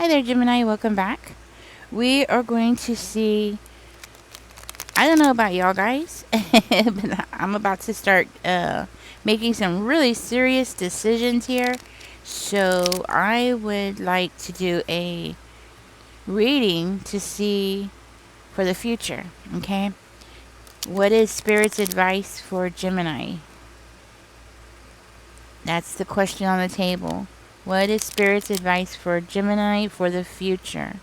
Hi there, Gemini. Welcome back. We are going to see. I don't know about y'all guys, but I'm about to start making some really serious decisions here. So I would like to do a reading to see for the future. Okay. What is Spirit's advice for Gemini? That's the question on the table. What is Spirit's advice for Gemini for the future?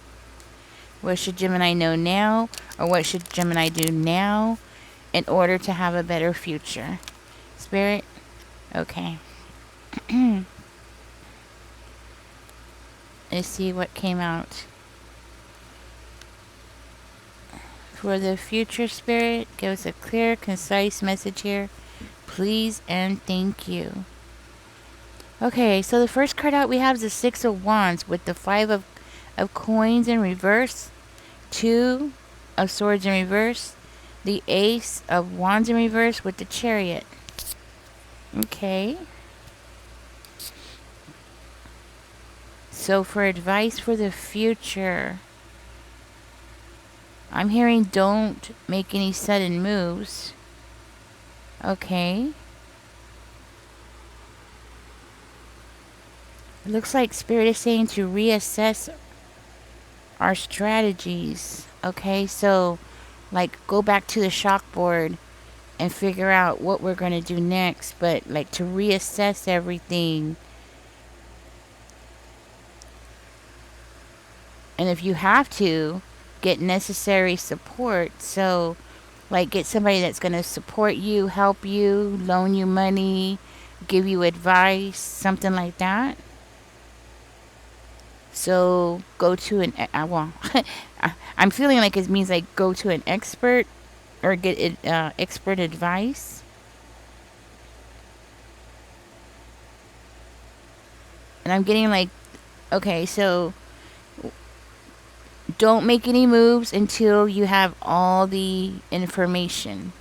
What should Gemini know now, or what should Gemini do now in order to have a better future? Spirit? Okay. Let's see what came out. For the future, Spirit, give us a clear, concise message here. Please and thank you. Okay, so the first card out we have is the Six of Wands with the Five of Coins in reverse, Two of Swords in reverse, the Ace of Wands in reverse with the Chariot. Okay. So for advice for the future, I'm hearing don't make any sudden moves. Okay. It looks like Spirit is saying to reassess our strategies. Okay, so like go back to the chalkboard and figure out what we're going to do next, but like to reassess everything. And if you have to, get necessary support. So like get somebody that's going to support you, help you, loan you money, give you advice, something like that. So go to an I'm feeling like it means like go to an expert or get expert advice. And I'm getting like, okay, so don't make any moves until you have all the information.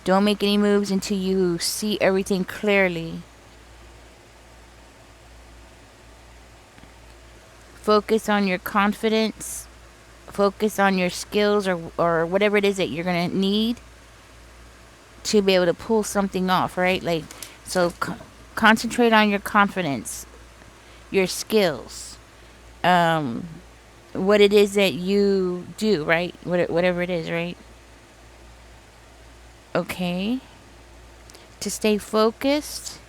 Don't make any moves until you see everything clearly. Focus on your confidence. Focus on your skills or whatever it is that you're going to need to be able to pull something off, right? Like, so concentrate on your confidence, your skills, what it is that you do, right? Whatever it is, right? Okay. To stay focused.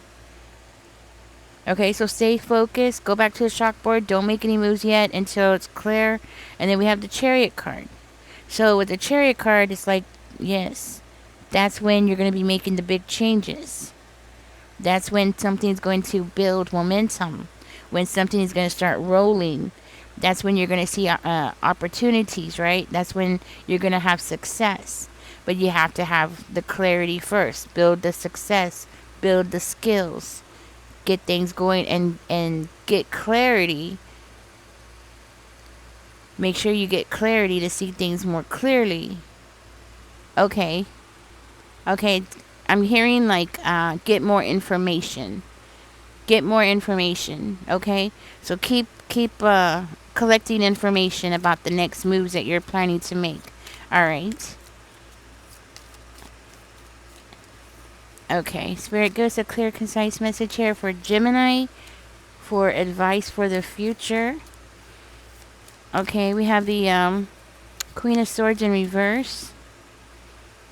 Okay, so stay focused. Go back to the chalkboard. Don't make any moves yet until it's clear. And then we have the Chariot card. So with the Chariot card, it's like, yes, that's when you're going to be making the big changes. That's when something's going to build momentum. When something is going to start rolling. That's when you're going to see opportunities, right? That's when you're going to have success. But you have to have the clarity first. Build the success. Build the skills. Get things going and get clarity. Make sure you get clarity to see things more clearly. Okay. Okay. I'm hearing like get more information. Get more information. Okay. So keep collecting information about the next moves that you're planning to make. All right. Okay, Spirit, give us a clear, concise message here for Gemini for advice for the future. Okay, we have the Queen of Swords in reverse.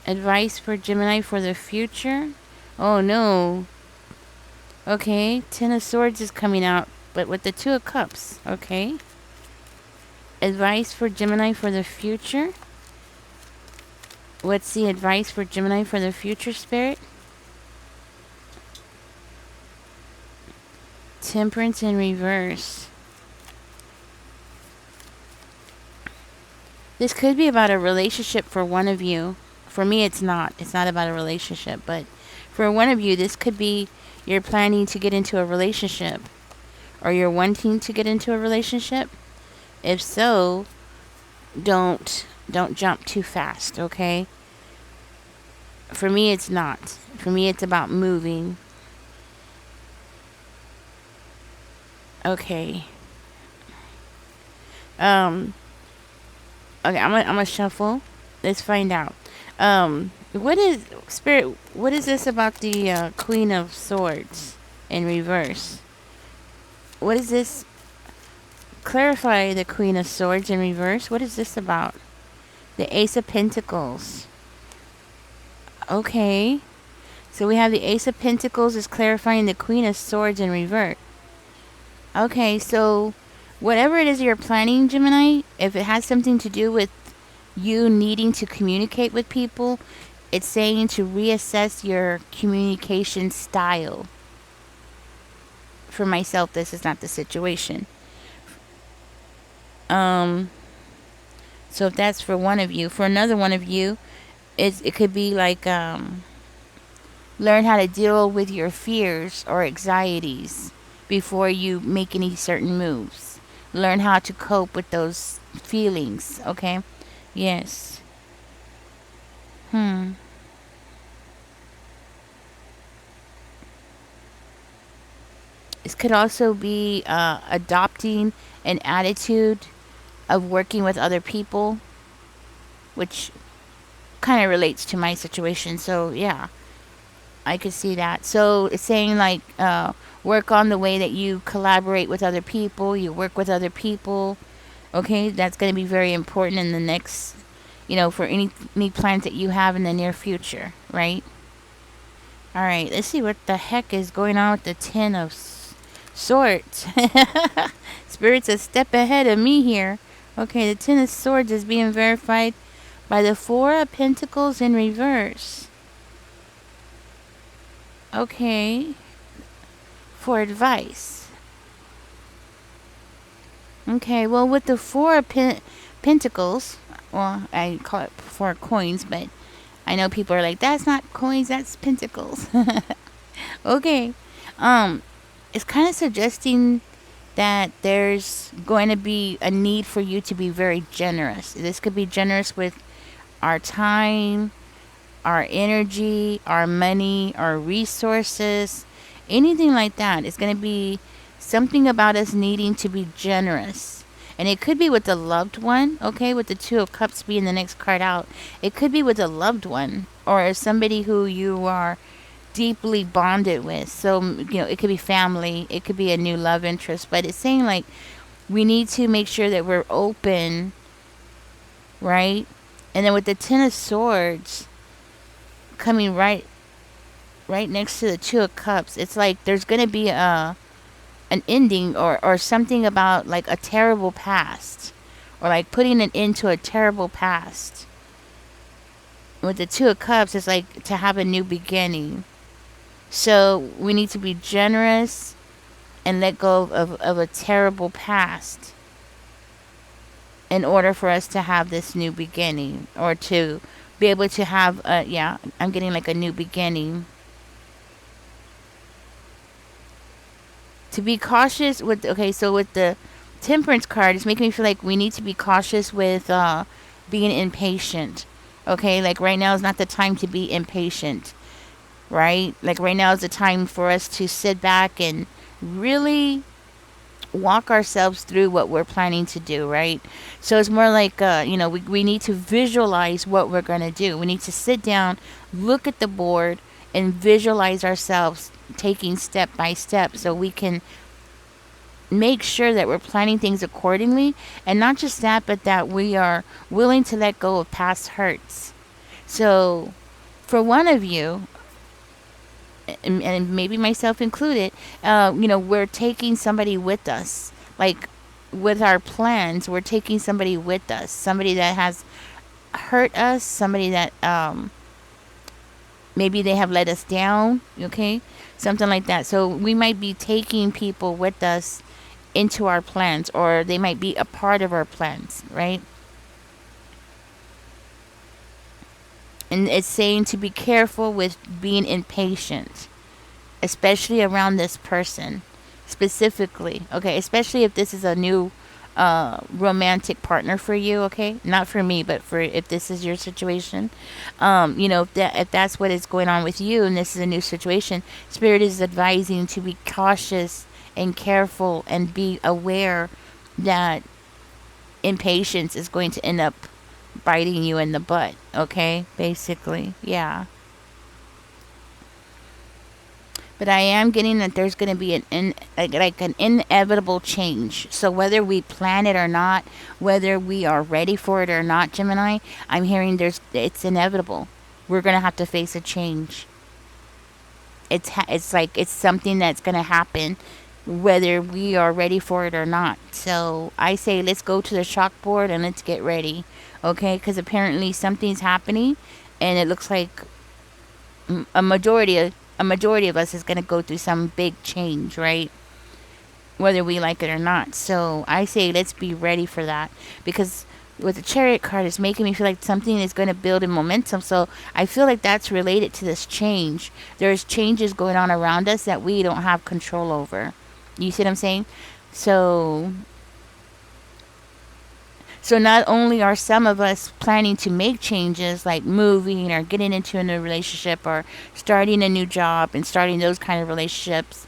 Advice for Gemini for the future. Oh no. Okay, Ten of Swords is coming out, but with the Two of Cups. Okay. Advice for Gemini for the future. What's the advice for Gemini for the future, Spirit? Temperance in reverse. This could be about a relationship for one of you. For me, it's not. It's not about a relationship. But for one of you, this could be you're planning to get into a relationship. Or you're wanting to get into a relationship. If so, don't jump too fast, okay? For me, it's not. For me, it's about moving. Okay. Um, okay, I'm gonna shuffle. Let's find out. What is Spirit? What is this about the Queen of Swords in reverse? What is this? Clarify the Queen of Swords in reverse. What is this about? The Ace of Pentacles. Okay. So we have the Ace of Pentacles is clarifying the Queen of Swords in reverse. Okay, so whatever it is you're planning, Gemini, if it has something to do with you needing to communicate with people, it's saying to reassess your communication style. For myself, this is not the situation. Um, so if that's for one of you, for another one of you, it could be like learn how to deal with your fears or anxieties before you make any certain moves. Learn how to cope with those feelings, okay? Yes. Hmm. This could also be adopting an attitude of working with other people, which kind of relates to my situation. So, yeah, I could see that. So, it's saying like work on the way that you collaborate with other people, you work with other people. Okay, that's going to be very important in the next, for any plans that you have in the near future, right? All right, let's see what the heck is going on with the Ten of Swords. Spirit's a step ahead of me here. Okay, the Ten of Swords is being verified by the Four of Pentacles in reverse. Okay, for advice. Okay, well, with the Four of Pentacles, well, I call it Four Coins, but I know people are like, that's not coins, that's pentacles. Okay. Um, it's kind of suggesting that there's going to be a need for you to be very generous. This could be generous with our time, our energy, our money, our resources, anything like that. It's going to be something about us needing to be generous. And it could be with a loved one, okay, with the Two of Cups being the next card out. It could be with a loved one or somebody who you are deeply bonded with. So, it could be family, it could be a new love interest, but it's saying like we need to make sure that we're open, right? And then with the Ten of Swords coming right next to the Two of Cups, it's like there's going to be an ending or something about like a terrible past or like putting an end to a terrible past. With the Two of Cups, it's like to have a new beginning. So we need to be generous and let go of a terrible past in order for us to have this new beginning or to be able to have I'm getting like a new beginning. To be cautious with, okay, so with the Temperance card, it's making me feel like we need to be cautious with being impatient. Okay, like right now is not the time to be impatient, right? Like right now is the time for us to sit back and really walk ourselves through what we're planning to do, right? So it's more like, we need to visualize what we're going to do. We need to sit down, look at the board, and visualize ourselves taking step by step so we can make sure that we're planning things accordingly. And not just that, but that we are willing to let go of past hurts. So for one of you, and maybe myself included, we're taking somebody with us. Like with our plans, we're taking somebody with us. Somebody that has hurt us, somebody that maybe they have let us down, okay? Something like that. So we might be taking people with us into our plans, or they might be a part of our plans, right? And it's saying to be careful with being impatient, especially around this person specifically, okay? Especially if this is a new romantic partner for you, okay? Not for me, but for if this is your situation. If that's what is going on with you and this is a new situation, Spirit is advising to be cautious and careful and be aware that impatience is going to end up biting you in the butt. Okay, basically, yeah. But I am getting that there's going to be like an inevitable change. So whether we plan it or not, whether we are ready for it or not, Gemini, I'm hearing it's inevitable. We're going to have to face a change. It's like it's something that's going to happen whether we are ready for it or not. So I say let's go to the chalkboard and let's get ready. Okay? Cuz apparently something's happening and it looks like a majority of us is going to go through some big change, right? Whether we like it or not. So I say let's be ready for that because with the chariot card, it's making me feel like something is going to build in momentum. So I feel like that's related to this change. There's changes going on around us that we don't have control over. You see what I'm saying? So so not only are some of us planning to make changes like moving or getting into a new relationship or starting a new job and starting those kind of relationships.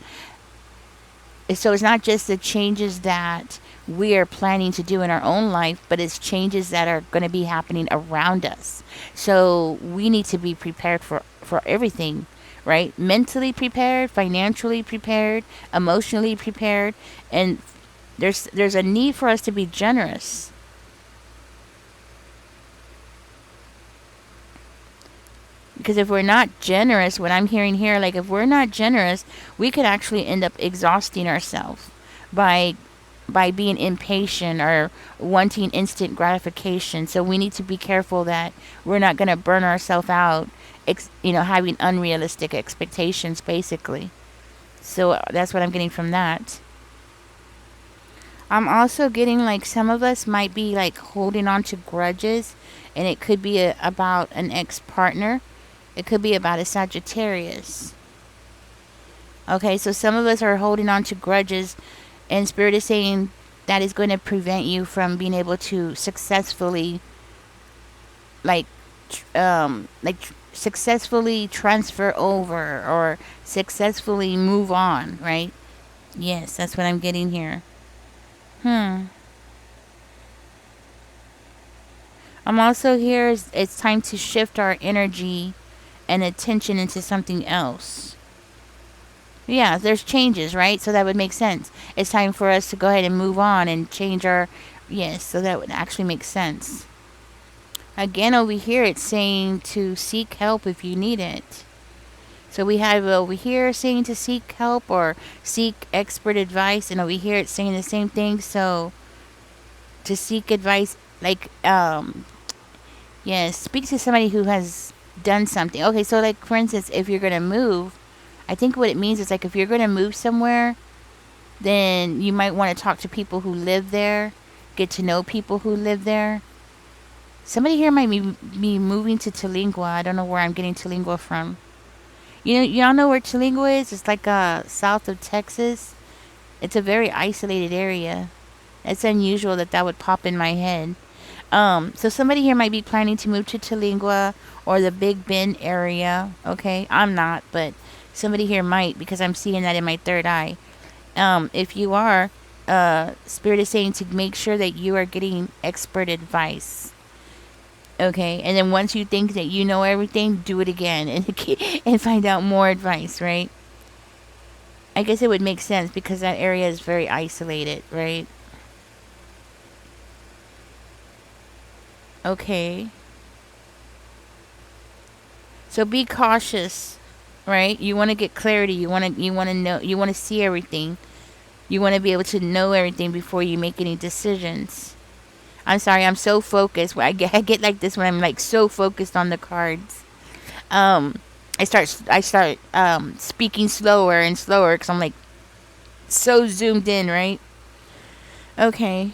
So it's not just the changes that we are planning to do in our own life, but it's changes that are going to be happening around us. So we need to be prepared for everything, right? Mentally prepared, financially prepared, emotionally prepared, and there's a need for us to be generous. Because if we're not generous, what I'm hearing here, like if we're not generous, we could actually end up exhausting ourselves by being impatient or wanting instant gratification. So we need to be careful that we're not going to burn ourselves out, having unrealistic expectations, basically. So that's what I'm getting from that. I'm also getting like some of us might be like holding on to grudges, and it could be about an ex partner. It could be about a Sagittarius. Okay, so some of us are holding on to grudges, and Spirit is saying that is going to prevent you from being able to successfully, like, successfully transfer over or successfully move on, right? Yes, that's what I'm getting here. Hmm. I'm also here. It's time to shift our energy and attention into something else. Yeah, there's changes, right? So that would make sense. It's time for us to go ahead and move on and change our. Yes, so that would actually make sense. Again, over here, it's saying to seek help if you need it. So we have over here saying to seek help or seek expert advice, and over here it's saying the same thing. So to seek advice, like, yes, speak to somebody who has done something. Okay, so like for instance, if you're gonna move, I think what it means is like if you're gonna move somewhere, then you might want to talk to people who live there, get to know people who live there. Somebody here might be moving to Tulingua. I don't know where I'm getting Tulingua from. Y'all know where Tulingua is? It's like south of Texas. It's a very isolated area. It's unusual that would pop in my head. So somebody here might be planning to move to Tulingua or the Big Bend area. Okay, I'm not, but somebody here might because I'm seeing that in my third eye. If you are, Spirit is saying to make sure that you are getting expert advice. Okay, and then once you think that you know everything, do it again and find out more advice, right? I guess it would make sense because that area is very isolated, right? Okay. So be cautious, right? You want to get clarity. You want to know. You want to see everything. You want to be able to know everything before you make any decisions. I'm sorry, I'm so focused. I get like this when I'm like so focused on the cards. Um, I start speaking slower and slower because I'm like so zoomed in, right? Okay.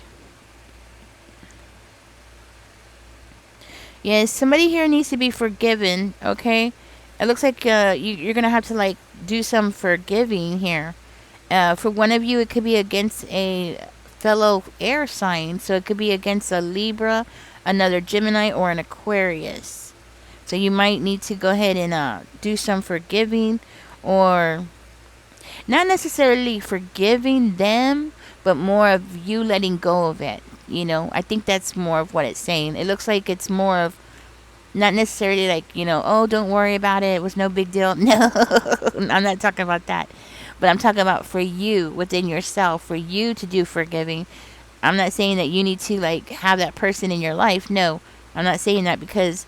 Yes, somebody here needs to be forgiven. Okay, it looks like you're gonna have to like do some forgiving here. For one of you, it could be against a fellow air sign. So it could be against a Libra, another Gemini, or an Aquarius. So you might need to go ahead and do some forgiving, or not necessarily forgiving them, but more of you letting go of it. I think that's more of what it's saying. It looks like it's more of not necessarily like, oh, don't worry about it. It was no big deal. No, I'm not talking about that. But I'm talking about for you within yourself, for you to do forgiving. I'm not saying that you need to like have that person in your life. No, I'm not saying that, because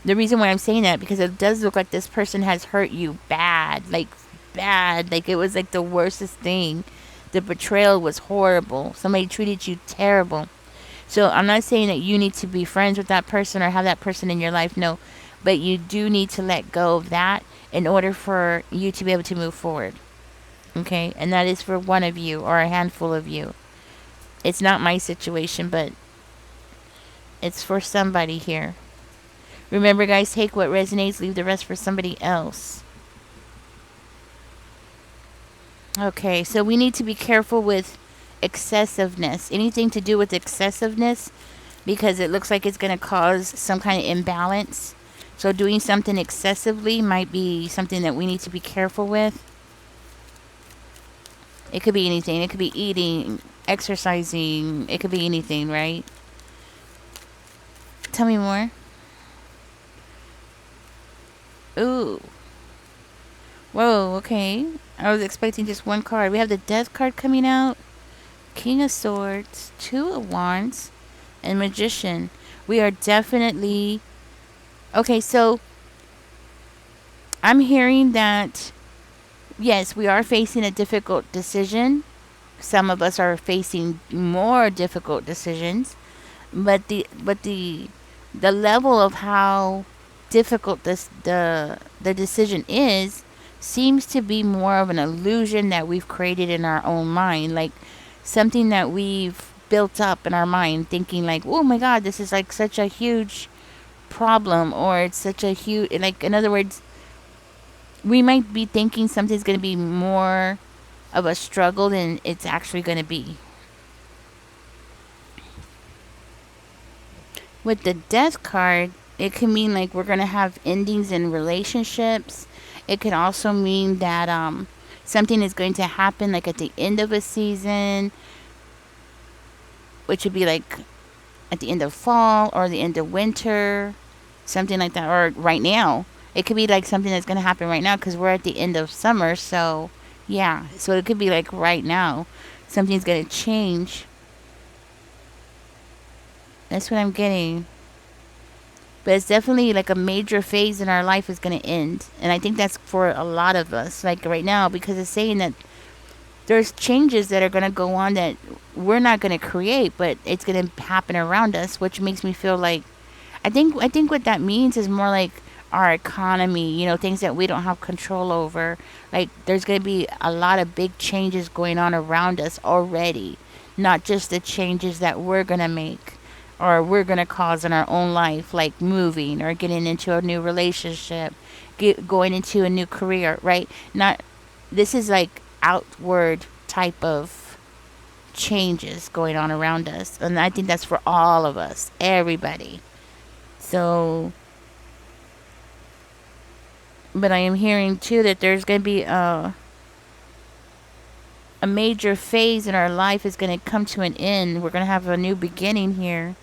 the reason why I'm saying that, because it does look like this person has hurt you bad, like bad, like it was like the worstest thing. The betrayal was horrible. Somebody treated you terrible. So I'm not saying that you need to be friends with that person or have that person in your life. No, but you do need to let go of that in order for you to be able to move forward. Okay, and that is for one of you or a handful of you. It's not my situation, but it's for somebody here. Remember, guys, take what resonates, leave the rest for somebody else. Okay, so we need to be careful with excessiveness. Anything to do with excessiveness, because it looks like it's going to cause some kind of imbalance. So doing something excessively might be something that we need to be careful with. It could be anything. It could be eating, exercising. It could be anything, right? Tell me more. Ooh. Whoa, okay. I was expecting just one card. We have the Death card coming out. King of Swords. Two of Wands. And Magician. We are definitely... Okay, so... I'm hearing that... Yes, we are facing a difficult decision. Some of us are facing more difficult decisions. But the level of how difficult the decision is seems to be more of an illusion that we've created in our own mind, like something that we've built up in our mind, thinking like, oh my god, this is like such a huge problem, or it's such a huge, like, in other words, we might be thinking something's going to be more of a struggle than it's actually going to be. With the Death card, it can mean like we're going to have endings in relationships. It could also mean that something is going to happen like at the end of a season, which would be like at the end of fall or the end of winter, something like that, or right now. It could be like something that's going to happen right now, because we're at the end of summer. So yeah, so it could be like right now something's going to change. That's what I'm getting. But it's definitely like a major phase in our life is going to end. And I think that's for a lot of us, like right now, because it's saying that there's changes that are going to go on that we're not going to create, but it's going to happen around us, which makes me feel like I think what that means is more like our economy, things that we don't have control over. Like there's going to be a lot of big changes going on around us already, not just the changes that we're going to make or we're going to cause in our own life, like moving or getting into a new relationship, going into a new career, right? Not, this is like outward type of changes going on around us. And I think that's for all of us, everybody. So, but I am hearing too that there's going to be a major phase in our life is going to come to an end. We're going to have a new beginning here.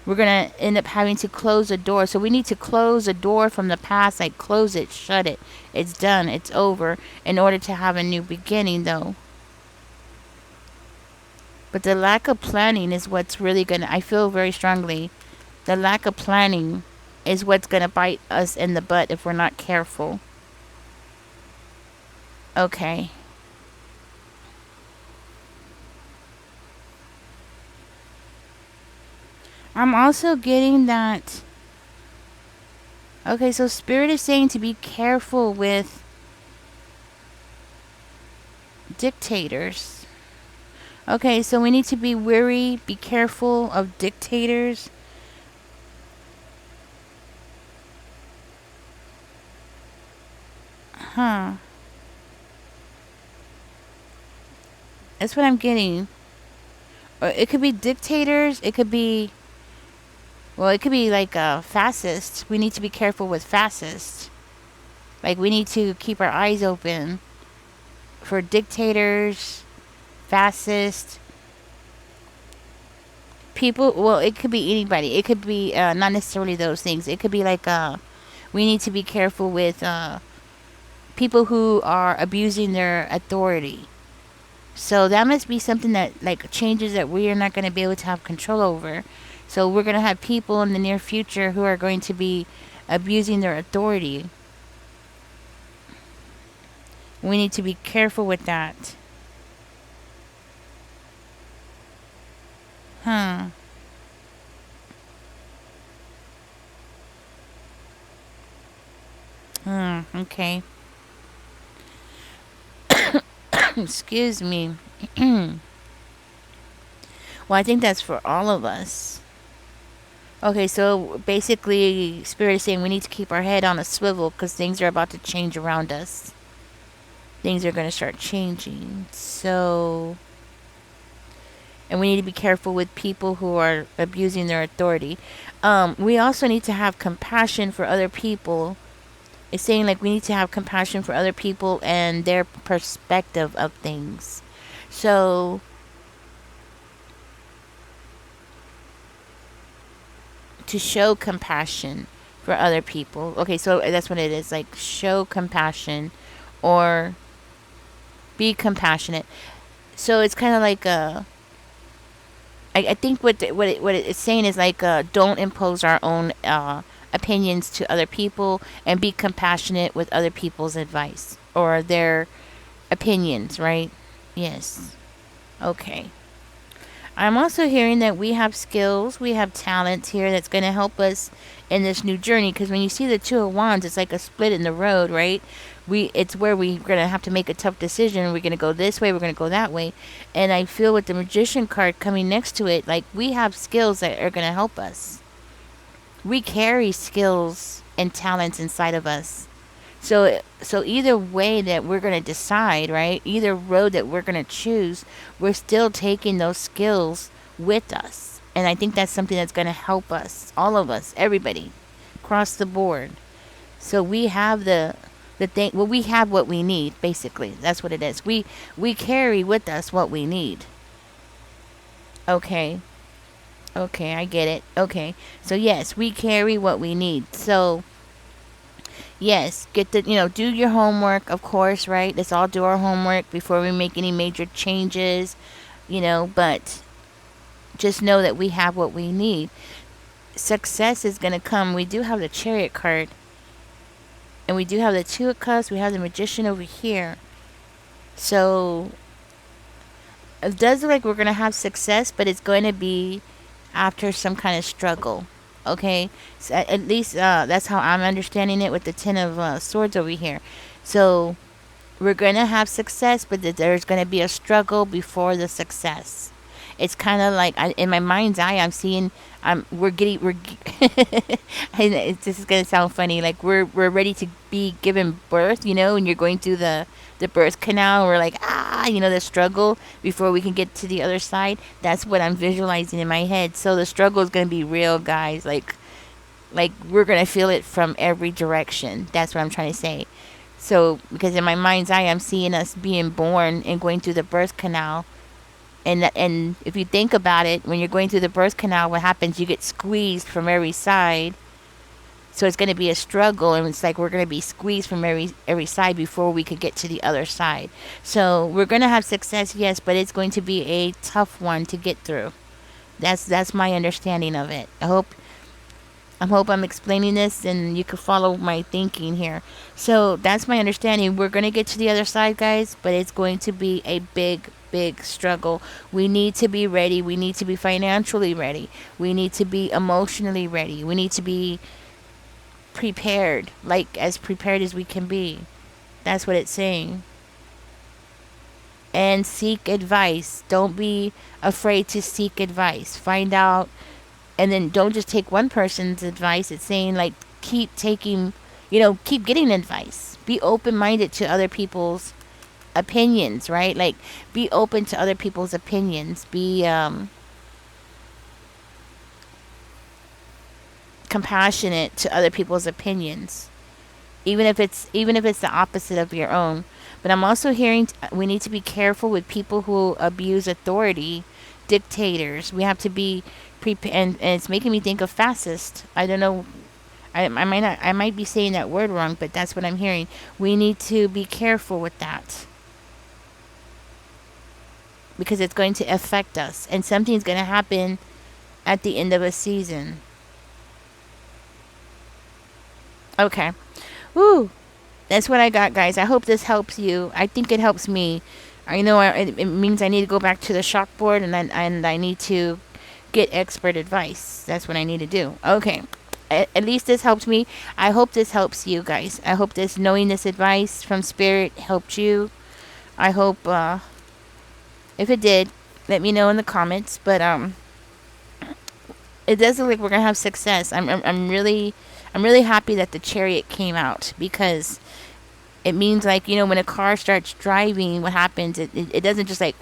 We're going to end up having to close a door. So we need to close a door from the past, like close it, shut it. It's done. It's over, in order to have a new beginning, though. But the lack of planning is what's really going to, I feel very strongly, the lack of planning is what's going to bite us in the butt if we're not careful. Okay. I'm also getting that. Okay, so Spirit is saying to be careful with dictators. Okay, so we need to be wary, be careful of dictators. Huh. That's what I'm getting. Or it could be dictators. It could be... Well, it could be like fascists. We need to be careful with fascists. Like, we need to keep our eyes open for dictators, fascists. people, well, it could be anybody. It could be not necessarily those things. It could be like we need to be careful with people who are abusing their authority. So that must be something that like changes that we are not going to be able to have control over. So we're going to have people in the near future who are going to be abusing their authority. We need to be careful with that. Huh. Okay. Excuse me. Well, I think that's for all of us. Okay, so basically, Spirit is saying we need to keep our head on a swivel because things are about to change around us. Things are going to start changing. So, and we need to be careful with people who are abusing their authority. We also need to have compassion for other people. It's saying like we need to have compassion for other people and their perspective of things. So, to show compassion for other people. Okay, so that's what it is. Like show compassion or be compassionate. So it's kind of like I think what it's saying is like don't impose our own opinions to other people and be compassionate with other people's advice or their opinions, right? Yes. Okay. I'm also hearing that we have skills, we have talents here that's going to help us in this new journey. Because when you see the Two of Wands, it's like a split in the road, right? It's where we're going to have to make a tough decision. We're going to go this way, we're going to go that way. And I feel with the Magician card coming next to it, like we have skills that are going to help us. We carry skills and talents inside of us. So either way that we're going to decide, right? Either road that we're going to choose, we're still taking those skills with us. And I think that's something that's going to help us, all of us, everybody, across the board. So we have the thing, well, we have what we need, basically. That's what it is. We carry with us what we need. Okay. Okay, I get it. Okay. So yes, we carry what we need. So yes, do your homework, of course, right? Let's all do our homework before we make any major changes, but just know that we have what we need. Success is going to come. We do have the Chariot card, and we do have the Two of Cups. We have the Magician over here. So it does look like we're going to have success, but it's going to be after some kind of struggle. Okay, so at least that's how I'm understanding it with the Ten of Swords over here. So we're going to have success, but there's going to be a struggle before the success. It's kind of like in my mind's eye, I'm seeing this is gonna sound funny. Like we're ready to be given birth, and you're going through the birth canal. We're like the struggle before we can get to the other side. That's what I'm visualizing in my head. So the struggle is gonna be real, guys. Like we're gonna feel it from every direction. That's what I'm trying to say. So because in my mind's eye, I'm seeing us being born and going through the birth canal. And if you think about it, when you're going through the birth canal, what happens? You get squeezed from every side. So it's going to be a struggle, and it's like we're going to be squeezed from every side before we could get to the other side. So we're going to have success, yes, but it's going to be a tough one to get through. That's my understanding of it. I hope I'm explaining this and you can follow my thinking here. So that's my understanding. We're going to get to the other side, guys, but it's going to be a big struggle. We need to be ready. We need to be financially ready. We need to be emotionally ready. We need to be prepared, like as prepared as we can be. That's what it's saying. And seek advice. Don't be afraid to seek advice. Find out, and then don't just take one person's advice. It's saying like keep taking, keep getting advice. Be open-minded to other people's opinions, right? Like be open to other people's opinions. Be compassionate to other people's opinions, even if it's the opposite of your own. But I'm also hearing we need to be careful with people who abuse authority, dictators. We have to be and it's making me think of fascist. I don't know. I might not. I might be saying that word wrong, but that's what I'm hearing. We need to be careful with that because it's going to affect us, and something's going to happen at the end of a season. Okay. Woo. That's what I got, guys. I hope this helps you. I think it helps me. I know it means I need to go back to the shock board and I need to get expert advice. That's what I need to do. Okay. At least this helps me. I hope this helps you guys. I hope this knowing this advice from spirit helped you. I hope if it did, let me know in the comments. But it does look like we're gonna have success. I'm really happy that the chariot came out because it means like when a car starts driving, what happens? It doesn't just like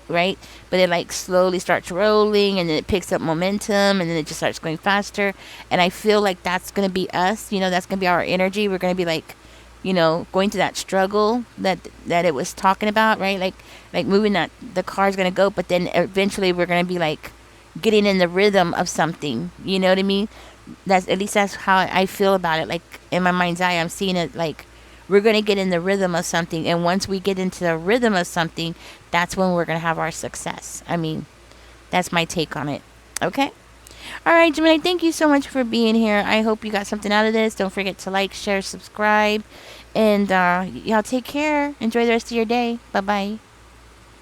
right, but it like slowly starts rolling and then it picks up momentum and then it just starts going faster. And I feel like that's gonna be us. That's gonna be our energy. We're gonna be like, going through that struggle that it was talking about, right? Like moving that the car's gonna go, but then eventually we're gonna be like getting in the rhythm of something. You know what I mean? That's at least that's how I feel about it. Like in my mind's eye, I'm seeing it like we're going to get in the rhythm of something, and once we get into the rhythm of something, that's when we're going to have our success. I mean, that's my take on it. Okay. All right, Gemini, thank you so much for being here. I hope you got something out of this. Don't forget to like, share, subscribe, and y'all take care. Enjoy the rest of your day. Bye bye.